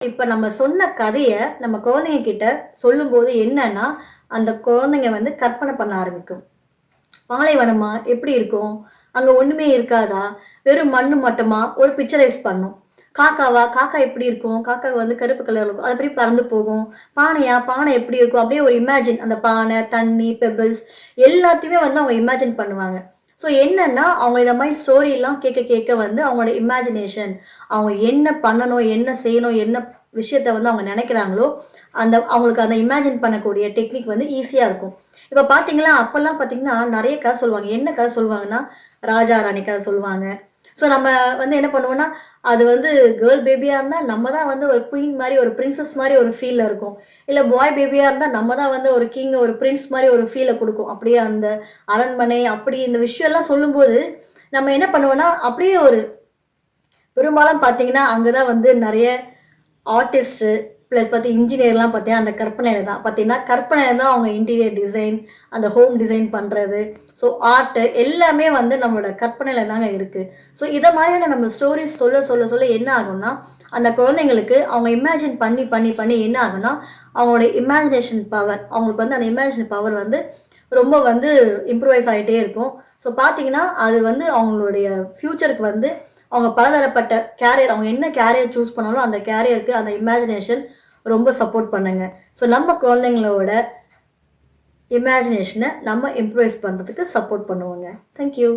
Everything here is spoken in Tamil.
இப்ப நம்ம சொன்ன கதைய நம்ம குழந்தைங்க கிட்ட சொல்லும்போது என்னன்னா, அந்த குழந்தைங்க வந்து கற்பனை பண்ண ஆரம்பிக்கும். பாலைவனமா? எப்படி இருக்கும்? அங்க ஒண்ணுமே இருக்காதா? வெறும் மண்ணு மட்டுமா? ஒரு பிக்சரைஸ் பண்ணும். காக்காவா? காக்கா எப்படி இருக்கும்? காக்கா வந்து கருப்பு கலர்ல இருக்கும். அது அப்படியே பறந்து போகும். பானையா? பானை எப்படி இருக்கும்? அப்படியே ஒரு இமேஜின் அந்த பானை, தண்ணி, பெபிள்ஸ் எல்லாத்தையுமே வந்து அவங்க இமேஜின் பண்ணுவாங்க. ஸோ என்னன்னா, அவங்க இந்த மாரி ஸ்டோரிலாம் கேட்க கேட்க வந்து அவங்களோட இமேஜினேஷன், அவங்க என்ன பண்ணணும், என்ன செய்யணும், என்ன விஷயத்த வந்து அவங்க நெனைக்கிறாங்களோ, அந்த அவங்களுக்கு அந்த இமேஜின் பண்ணக்கூடிய டெக்னிக் வந்து ஈஸியா இருக்கும். இப்ப பார்த்தீங்களா, அப்பல்லாம் பார்த்தீங்கன்னா, நெறைய கதை சொல்லுவாங்க. என்ன கதை சொல்லுவாங்கன்னா, ராஜா, ராணி கதை சொல்லுவாங்க. ஸோ நம்ம வந்து என்ன பண்ணுவோம்னா, அது வந்து கேர்ள் பேபியா இருந்தா நம்ம தான் வந்து ஒரு குயின் மாரி, ஒரு பிரின்சஸ் மாரி ஒரு ஃபீல்ல இருக்கும். இல்ல பாய் பேபியா இருந்தா நம்ம தான் வந்து ஒரு கிங், ஒரு பிரின்ஸ் மாரி ஒரு ஃபீல குடுக்கும். அப்படியே அந்த அரண்மனை, அப்படி இந்த விஷயம்லாம் சொல்லும்போது, நம்ம என்ன பண்ணுவோம்னா, அப்படியே ஒரு பெரும்பாலும் பார்த்தீங்கன்னா, அங்க தான் வந்து நெறைய ஆர்டிஸ்ட்டு, பிளஸ் பாத்து இன்ஜினியர்லாம் பாத்தீங்கன்னா, அந்த கற்பனையில தான். பாத்தீங்கன்னா, கற்பனையில தான் அவங்க இன்டீரியர் டிசைன், அந்த ஹோம் டிசைன் பண்றது, ஸோ ஆர்ட் எல்லாமே வந்து நம்மளோட கற்பனையில தாங்க இருக்கு. ஸோ இத மாரியான நம்ம ஸ்டோரீஸ் சொல்ல சொல்ல சொல்ல என்ன ஆகும்னா, அந்த குழந்தைங்களுக்கு அவங்க இமேஜின் பண்ணி பண்ணி பண்ணி என்ன ஆகும்னா, அவங்களோட இமேஜினேஷன் பவர் அவங்களுக்கு வந்து அந்த இமேஜினேஷன் பவர் வந்து ரொம்ப வந்து இம்ப்ரூவைஸ் ஆயிட்டே இருக்கும். ஸோ பாத்தீங்கன்னா, அது வந்து அவங்களுடைய ஃபியூச்சருக்கு வந்து அவங்க பலதரப்பட்ட கேரியர் அவங்க என்ன கேரியர் சூஸ் பண்ணாலும் அந்த கேரியருக்கு அந்த இமேஜினேஷன் ரொம்ப சப்போர்ட் பண்ணுங்க. ஸோ நம்ம குழந்தைங்களோட இமேஜினேஷன நம்ம இம்ப்ரூவைஸ் பண்றதுக்கு சப்போர்ட் பண்ணுவோங்க. Thank you.